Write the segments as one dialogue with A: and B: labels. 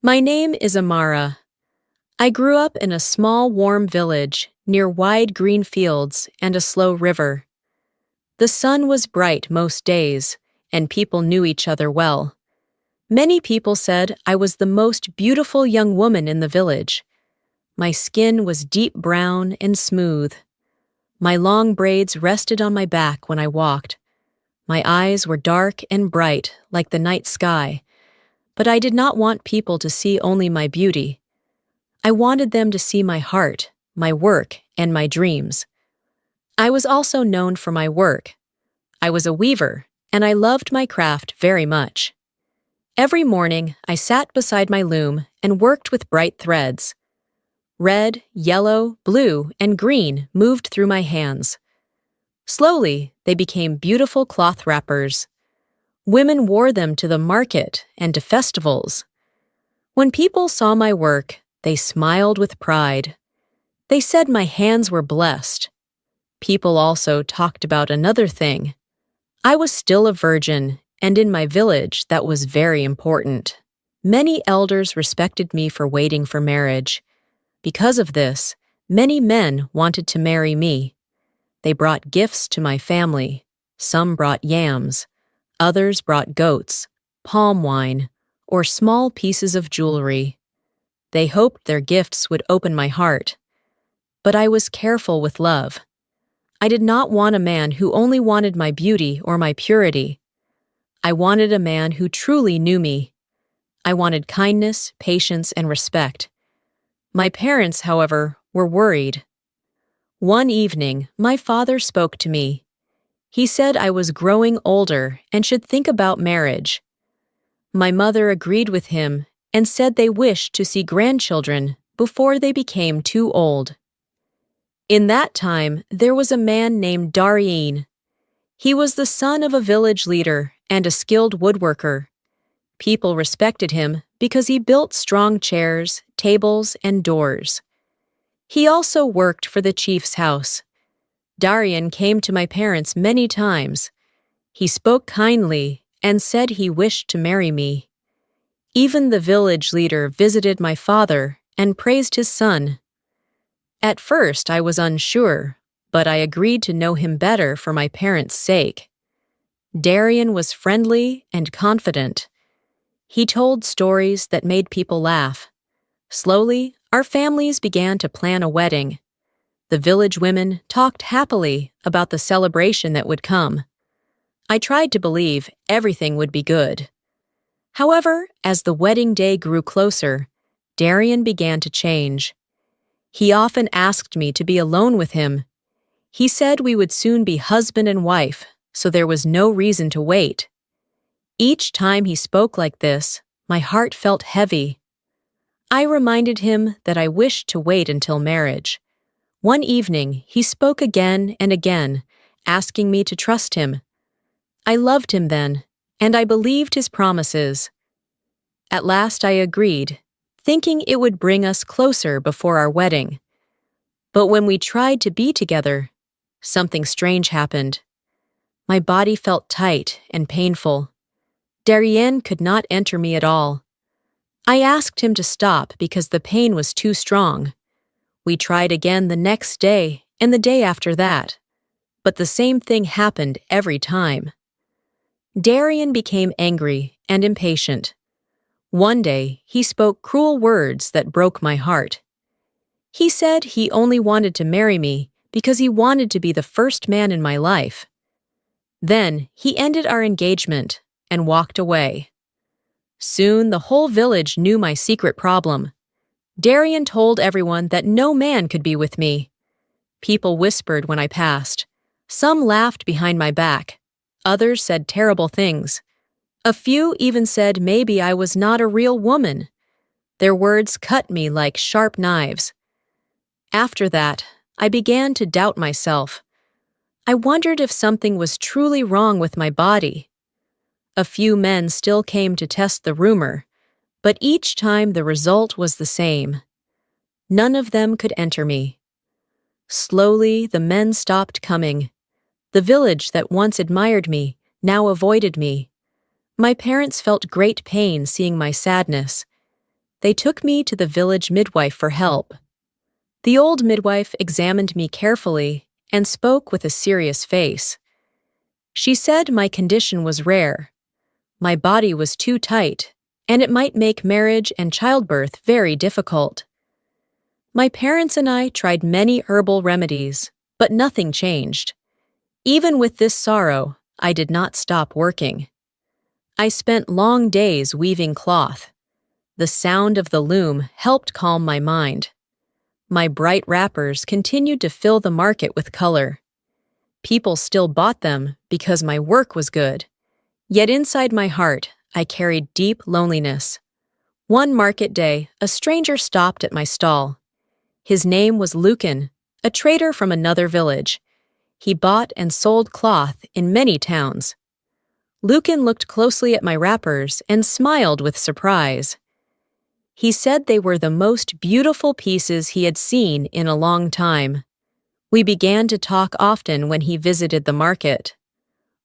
A: My name is Amara. I grew up in a small, warm village near wide green fields and a slow river. The sun was bright most days, and people knew each other well. Many people said I was the most beautiful young woman in the village. My skin was deep brown and smooth. My long braids rested on my back when I walked. My eyes were dark and bright like the night sky, but I did not want people to see only my beauty. I wanted them to see my heart, my work, and my dreams. I was also known for my work. I was a weaver, and I loved my craft very much. Every morning, I sat beside my loom and worked with bright threads. Red, yellow, blue, and green moved through my hands. Slowly, they became beautiful cloth wrappers. Women wore them to the market and to festivals. When people saw my work, they smiled with pride. They said my hands were blessed. People also talked about another thing. I was still a virgin, and in my village that was very important. Many elders respected me for waiting for marriage. Because of this, many men wanted to marry me. They brought gifts to my family. Some brought yams. Others brought goats, palm wine, or small pieces of jewelry. They hoped their gifts would open my heart. But I was careful with love. I did not want a man who only wanted my beauty or my purity. I wanted a man who truly knew me. I wanted kindness, patience, and respect. My parents, however, were worried. One evening, my father spoke to me. He said I was growing older and should think about marriage. My mother agreed with him and said they wished to see grandchildren before they became too old. In that time, there was a man named Darien. He was the son of a village leader and a skilled woodworker. People respected him because he built strong chairs, tables, and doors. He also worked for the chief's house. Darien came to my parents many times. He spoke kindly and said he wished to marry me. Even the village leader visited my father and praised his son. At first, I was unsure, but I agreed to know him better for my parents' sake. Darien was friendly and confident. He told stories that made people laugh. Slowly, our families began to plan a wedding. The village women talked happily about the celebration that would come. I tried to believe everything would be good. However, as the wedding day grew closer, Darien began to change. He often asked me to be alone with him. He said we would soon be husband and wife, so there was no reason to wait. Each time he spoke like this, my heart felt heavy. I reminded him that I wished to wait until marriage. One evening, he spoke again and again, asking me to trust him. I loved him then, and I believed his promises. At last I agreed, thinking it would bring us closer before our wedding. But when we tried to be together, something strange happened. My body felt tight and painful. Darien could not enter me at all. I asked him to stop because the pain was too strong. We tried again the next day and the day after that, but the same thing happened every time. Darien became angry and impatient. One day, he spoke cruel words that broke my heart. He said he only wanted to marry me because he wanted to be the first man in my life. Then, he ended our engagement and walked away. Soon, the whole village knew my secret problem. Darien told everyone that no man could be with me. People whispered when I passed. Some laughed behind my back. Others said terrible things. A few even said maybe I was not a real woman. Their words cut me like sharp knives. After that, I began to doubt myself. I wondered if something was truly wrong with my body. A few men still came to test the rumor, but each time the result was the same. None of them could enter me. Slowly, the men stopped coming. The village that once admired me now avoided me. My parents felt great pain seeing my sadness. They took me to the village midwife for help. The old midwife examined me carefully and spoke with a serious face. She said my condition was rare. My body was too tight, and it might make marriage and childbirth very difficult. My parents and I tried many herbal remedies, but nothing changed. Even with this sorrow, I did not stop working. I spent long days weaving cloth. The sound of the loom helped calm my mind. My bright wrappers continued to fill the market with color. People still bought them because my work was good. Yet inside my heart, I carried deep loneliness. One market day, a stranger stopped at my stall. His name was Lucan, a trader from another village. He bought and sold cloth in many towns. Lucan looked closely at my wrappers and smiled with surprise. He said they were the most beautiful pieces he had seen in a long time. We began to talk often when he visited the market.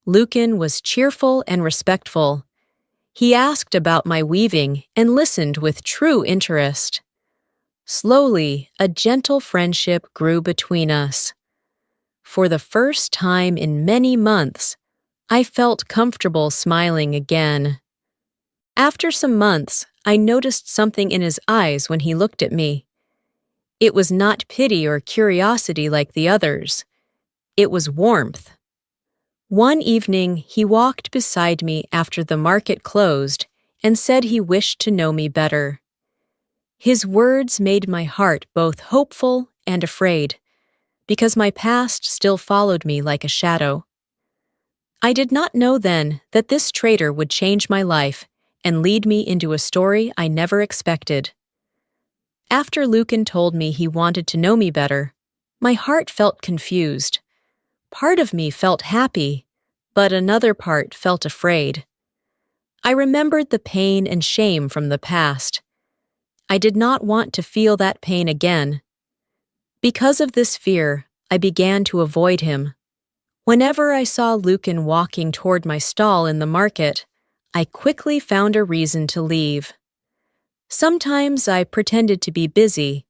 A: Lucan was cheerful and respectful. He asked about my weaving and listened with true interest. Slowly, a gentle friendship grew between us. For the first time in many months, I felt comfortable smiling again. After some months, I noticed something in his eyes when he looked at me. It was not pity or curiosity like the others. It was warmth. One evening, he walked beside me after the market closed and said he wished to know me better. His words made my heart both hopeful and afraid, because my past still followed me like a shadow. I did not know then that this trader would change my life and lead me into a story I never expected. After Lucan told me he wanted to know me better, my heart felt confused. Part of me felt happy, but another part felt afraid. I remembered the pain and shame from the past. I did not want to feel that pain again. Because of this fear, I began to avoid him. Whenever I saw Lucan walking toward my stall in the market, I quickly found a reason to leave. Sometimes I pretended to be busy.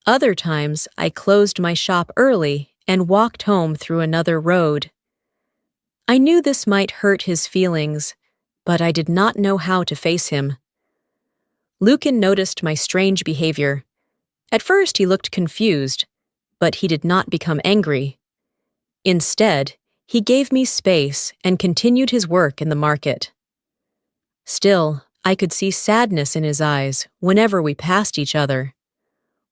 A: Other times I closed my shop early and walked home through another road. I knew this might hurt his feelings, but I did not know how to face him. Lucan noticed my strange behavior. At first he looked confused, but he did not become angry. Instead, he gave me space and continued his work in the market. Still, I could see sadness in his eyes whenever we passed each other.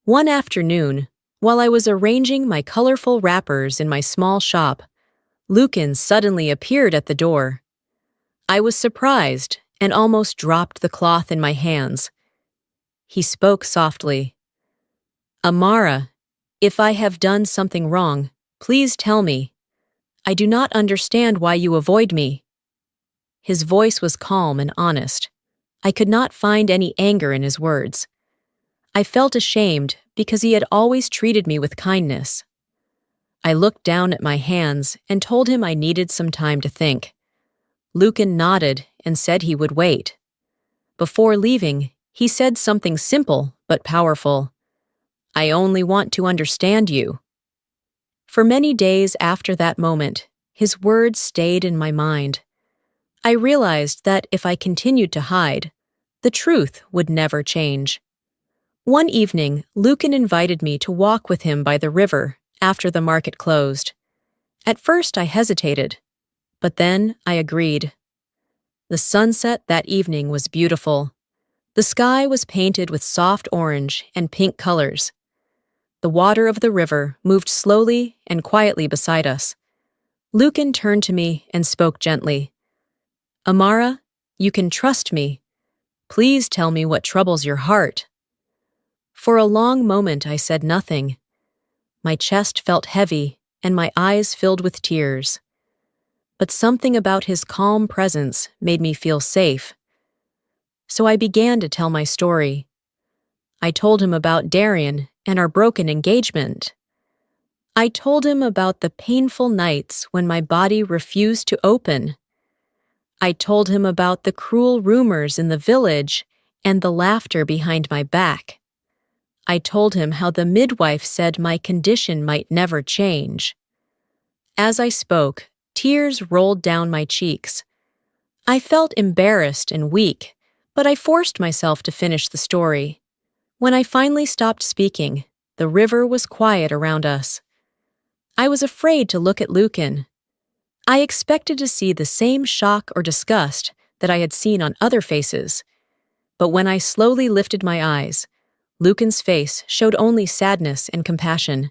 A: One afternoon, while I was arranging my colorful wrappers in my small shop, Lucan suddenly appeared at the door. I was surprised and almost dropped the cloth in my hands. He spoke softly. "Amara, if I have done something wrong, please tell me. I do not understand why you avoid me." His voice was calm and honest. I could not find any anger in his words. I felt ashamed because he had always treated me with kindness. I looked down at my hands and told him I needed some time to think. Lucan nodded and said he would wait. Before leaving, he said something simple but powerful. "I only want to understand you." For many days after that moment, his words stayed in my mind. I realized that if I continued to hide, the truth would never change. One evening, Lucan invited me to walk with him by the river after the market closed. At first I hesitated, but then I agreed. The sunset that evening was beautiful. The sky was painted with soft orange and pink colors. The water of the river moved slowly and quietly beside us. Lucan turned to me and spoke gently. "Amara, you can trust me. Please tell me what troubles your heart." For a long moment I said nothing. My chest felt heavy and my eyes filled with tears. But something about his calm presence made me feel safe. So I began to tell my story. I told him about Darian and our broken engagement. I told him about the painful nights when my body refused to open. I told him about the cruel rumors in the village and the laughter behind my back. I told him how the midwife said my condition might never change. As I spoke, tears rolled down my cheeks. I felt embarrassed and weak, but I forced myself to finish the story. When I finally stopped speaking, the river was quiet around us. I was afraid to look at Lucan. I expected to see the same shock or disgust that I had seen on other faces. But when I slowly lifted my eyes, Lucan's face showed only sadness and compassion.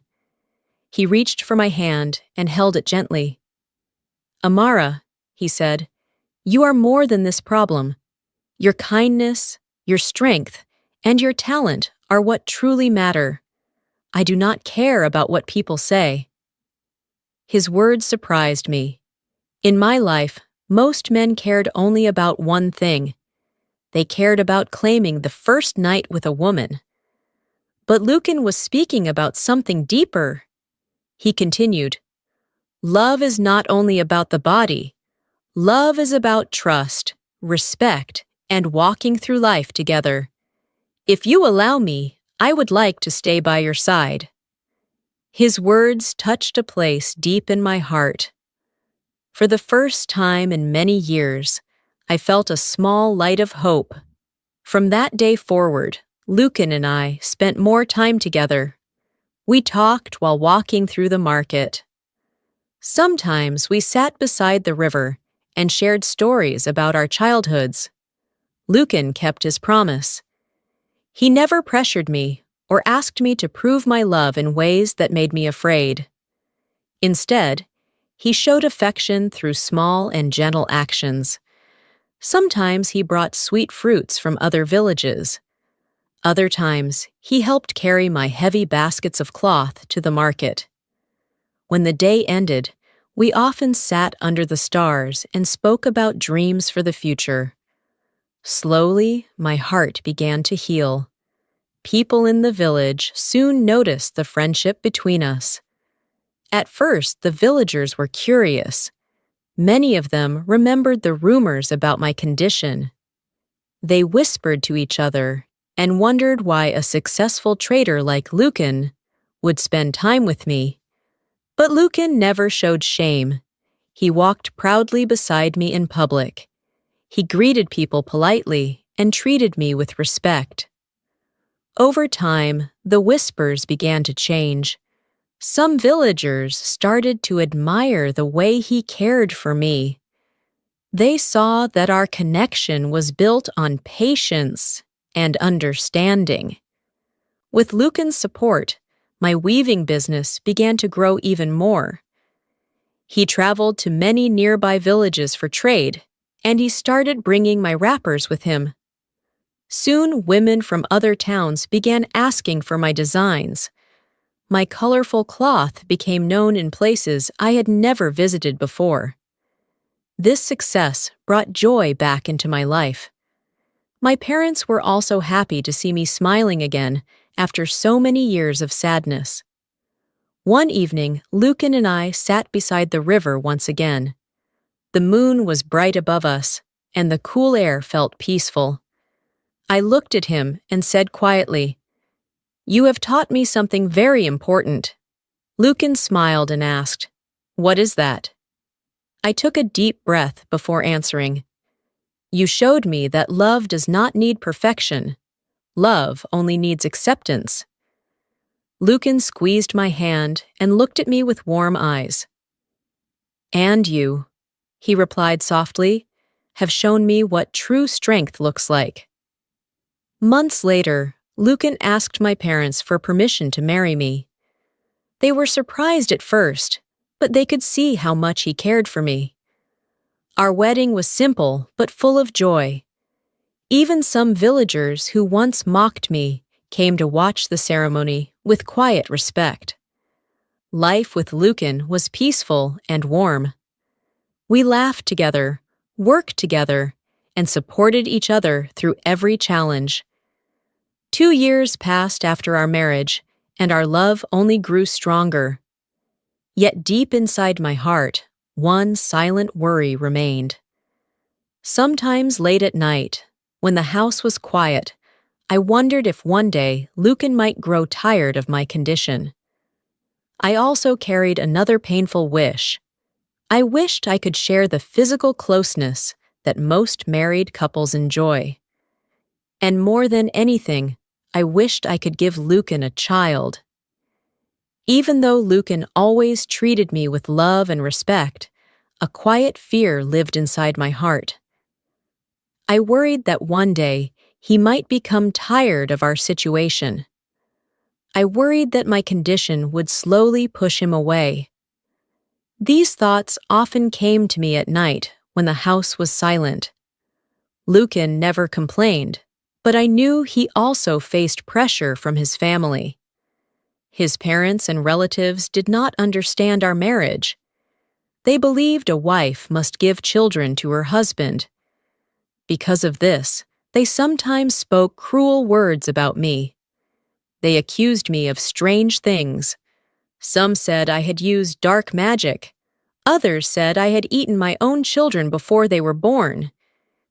A: He reached for my hand and held it gently. "Amara," he said, "you are more than this problem. Your kindness, your strength, and your talent are what truly matter. I do not care about what people say." His words surprised me. In my life, most men cared only about one thing. They cared about claiming the first night with a woman. But Lucan was speaking about something deeper. He continued, "Love is not only about the body. Love is about trust, respect, and walking through life together. If you allow me, I would like to stay by your side." His words touched a place deep in my heart. For the first time in many years, I felt a small light of hope. From that day forward, Lucan and I spent more time together. We talked while walking through the market. Sometimes we sat beside the river and shared stories about our childhoods. Lucan kept his promise. He never pressured me or asked me to prove my love in ways that made me afraid. Instead, he showed affection through small and gentle actions. Sometimes he brought sweet fruits from other villages. Other times, he helped carry my heavy baskets of cloth to the market. When the day ended, we often sat under the stars and spoke about dreams for the future. Slowly, my heart began to heal. People in the village soon noticed the friendship between us. At first, the villagers were curious. Many of them remembered the rumors about my condition. They whispered to each other and wondered why a successful trader like Lucan would spend time with me. But Lucan never showed shame. He walked proudly beside me in public. He greeted people politely and treated me with respect. Over time, the whispers began to change. Some villagers started to admire the way he cared for me. They saw that our connection was built on patience and understanding. With Lucan's support, my weaving business began to grow even more. He traveled to many nearby villages for trade, and he started bringing my wrappers with him. Soon, women from other towns began asking for my designs. My colorful cloth became known in places I had never visited before. This success brought joy back into my life. My parents were also happy to see me smiling again after so many years of sadness. One evening, Lucan and I sat beside the river once again. The moon was bright above us, and the cool air felt peaceful. I looked at him and said quietly, "You have taught me something very important." Lucan smiled and asked, "What is that?" I took a deep breath before answering. "You showed me that love does not need perfection. Love only needs acceptance." Lucan squeezed my hand and looked at me with warm eyes. "And you," he replied softly, "have shown me what true strength looks like." Months later, Lucan asked my parents for permission to marry me. They were surprised at first, but they could see how much he cared for me. Our wedding was simple but full of joy. Even some villagers who once mocked me came to watch the ceremony with quiet respect. Life with Lucan was peaceful and warm. We laughed together, worked together, and supported each other through every challenge. 2 years passed after our marriage, and our love only grew stronger. Yet deep inside my heart, one silent worry remained. Sometimes late at night, When the house was quiet, I wondered if one day Lucan might grow tired of my condition. I also carried another painful wish. I wished I could share the physical closeness that most married couples enjoy. And more than anything, I wished I could give Lucan a child. Even though Lucan always treated me with love and respect, a quiet fear lived inside my heart. I worried that one day he might become tired of our situation. I worried that my condition would slowly push him away. These thoughts often came to me at night when the house was silent. Lucan never complained, but I knew he also faced pressure from his family. His parents and relatives did not understand our marriage. They believed a wife must give children to her husband. Because of this, they sometimes spoke cruel words about me. They accused me of strange things. Some said I had used dark magic. Others said I had eaten my own children before they were born.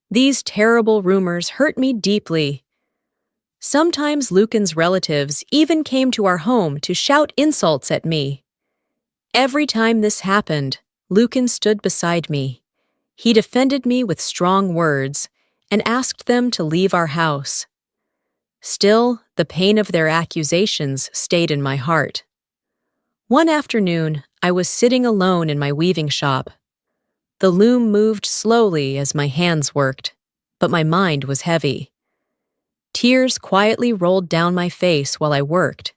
A: These terrible rumors hurt me deeply. Sometimes Lucan's relatives even came to our home to shout insults at me. Every time this happened, Lucan stood beside me. He defended me with strong words and asked them to leave our house. Still, the pain of their accusations stayed in my heart. One afternoon, I was sitting alone in my weaving shop. The loom moved slowly as my hands worked, but my mind was heavy. Tears quietly rolled down my face while I worked.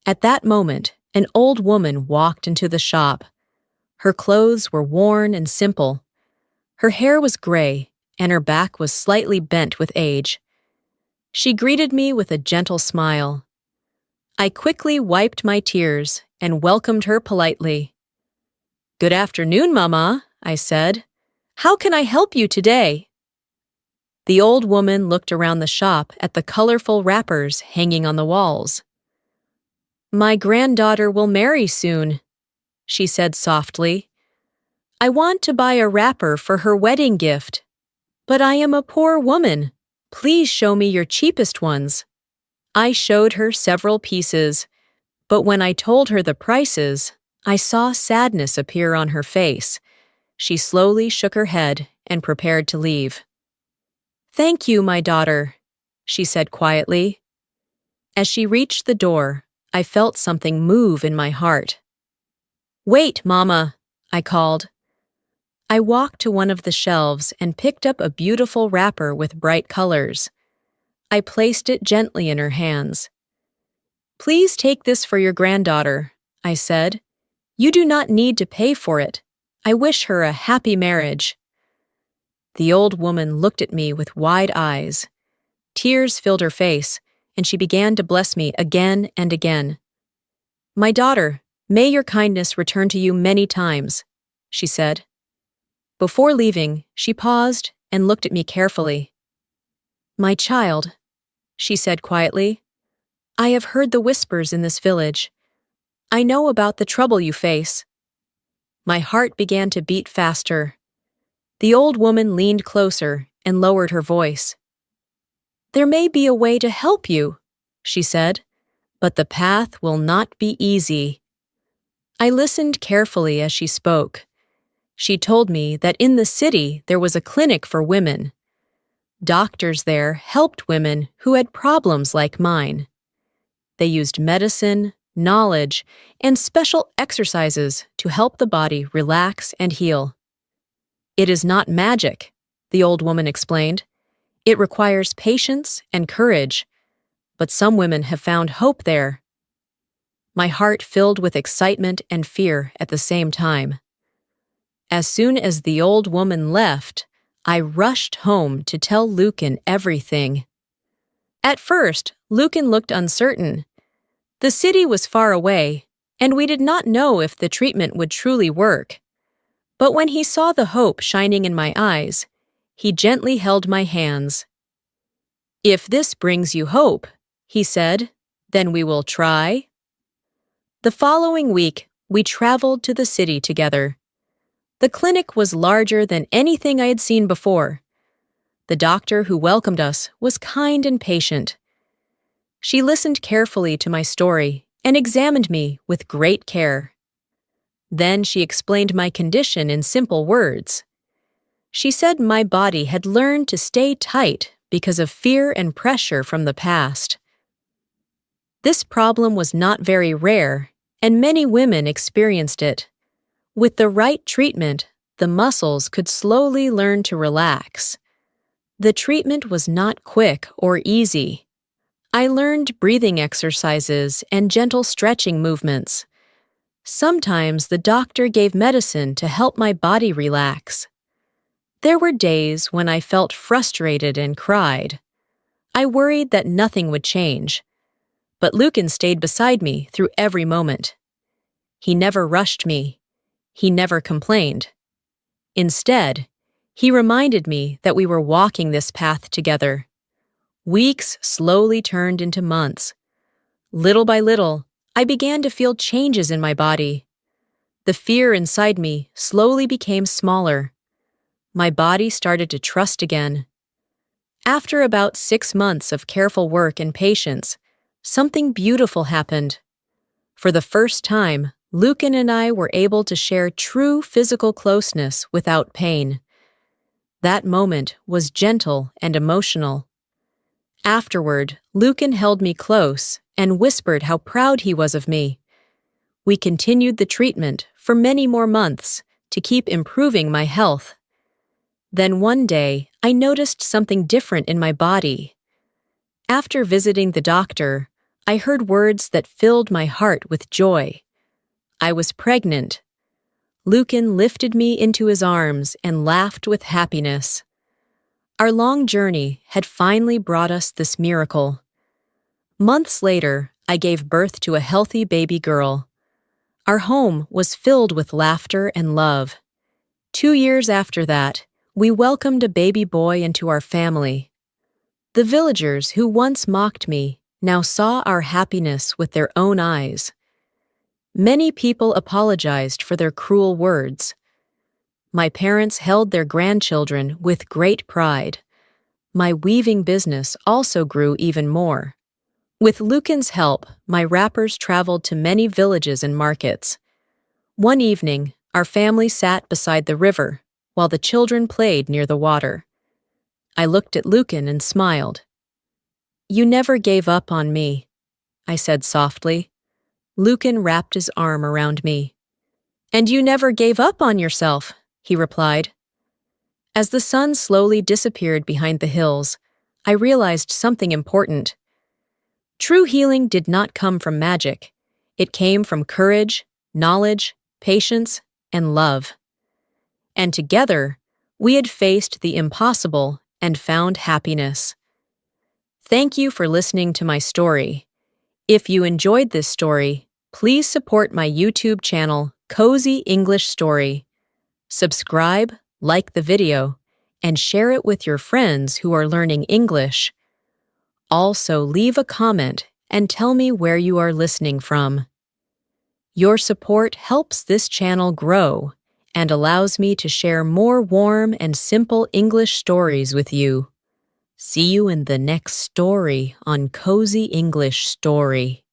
A: At that moment, an old woman walked into the shop. Her clothes were worn and simple. Her hair was gray, and her back was slightly bent with age. She greeted me with a gentle smile. I quickly wiped my tears and welcomed her politely. "Good afternoon, Mama," I said. "How can I help you today?" The old woman looked around the shop at the colorful wrappers hanging on the walls. "My granddaughter will marry soon," she said softly. "I want to buy a wrapper for her wedding gift, but I am a poor woman. Please show me your cheapest ones." I showed her several pieces, but when I told her the prices, I saw sadness appear on her face. She slowly shook her head and prepared to leave. "Thank you, my daughter," she said quietly. As she reached the door, I felt something move in my heart. "Wait, Mama," I called. I walked to one of the shelves and picked up a beautiful wrapper with bright colors. I placed it gently in her hands. "Please take this for your granddaughter," I said. "You do not need to pay for it. I wish her a happy marriage." The old woman looked at me with wide eyes. Tears filled her face, and she began to bless me again and again. "My daughter, may your kindness return to you many times," she said. Before leaving, she paused and looked at me carefully. "My child," she said quietly, "I have heard the whispers in this village. I know about the trouble you face." My heart began to beat faster. The old woman leaned closer and lowered her voice. "There may be a way to help you," she said, "but the path will not be easy." I listened carefully as she spoke. She told me that in the city there was a clinic for women. Doctors there helped women who had problems like mine. They used medicine, knowledge, and special exercises to help the body relax and heal. "It is not magic," the old woman explained. "It requires patience and courage, but some women have found hope there." My heart filled with excitement and fear at the same time. As soon as the old woman left, I rushed home to tell Lucan everything. At first, Lucan looked uncertain. The city was far away, and we did not know if the treatment would truly work. But when he saw the hope shining in my eyes, he gently held my hands. "If this brings you hope," he said, "then we will try." The following week, we traveled to the city together. The clinic was larger than anything I had seen before. The doctor who welcomed us was kind and patient. She listened carefully to my story and examined me with great care. Then she explained my condition in simple words. She said my body had learned to stay tight because of fear and pressure from the past. This problem was not very rare, and many women experienced it. With the right treatment, the muscles could slowly learn to relax. The treatment was not quick or easy. I learned breathing exercises and gentle stretching movements. Sometimes the doctor gave medicine to help my body relax. There were days when I felt frustrated and cried. I worried that nothing would change. But Lucan stayed beside me through every moment. He never rushed me. He never complained. Instead, he reminded me that we were walking this path together. Weeks slowly turned into months. Little by little, I began to feel changes in my body. The fear inside me slowly became smaller. My body started to trust again. After about 6 months of careful work and patience, something beautiful happened. For the first time, Lucan and I were able to share true physical closeness without pain. That moment was gentle and emotional. Afterward, Lucan held me close and whispered how proud he was of me. We continued the treatment for many more months to keep improving my health. Then one day, I noticed something different in my body. After visiting the doctor, I heard words that filled my heart with joy. I was pregnant. Lucan lifted me into his arms and laughed with happiness. Our long journey had finally brought us this miracle. Months later, I gave birth to a healthy baby girl. Our home was filled with laughter and love. 2 years after that, we welcomed a baby boy into our family. The villagers who once mocked me now saw our happiness with their own eyes. Many people apologized for their cruel words. My parents held their grandchildren with great pride. My weaving business also grew even more. With Lucan's help, my wrappers traveled to many villages and markets. One evening, our family sat beside the river, while the children played near the water. I looked at Lucan and smiled. "You never gave up on me," I said softly. Lucan wrapped his arm around me. "And you never gave up on yourself," he replied. As the sun slowly disappeared behind the hills, I realized something important. True healing did not come from magic. It came from courage, knowledge, patience, and love. And together, we had faced the impossible and found happiness. Thank you for listening to my story. If you enjoyed this story, please support my YouTube channel, Cozy English Story. Subscribe, like the video, and share it with your friends who are learning English. Also, leave a comment and tell me where you are listening from. Your support helps this channel grow and allows me to share more warm and simple English stories with you. See you in the next story on Cozy English Story.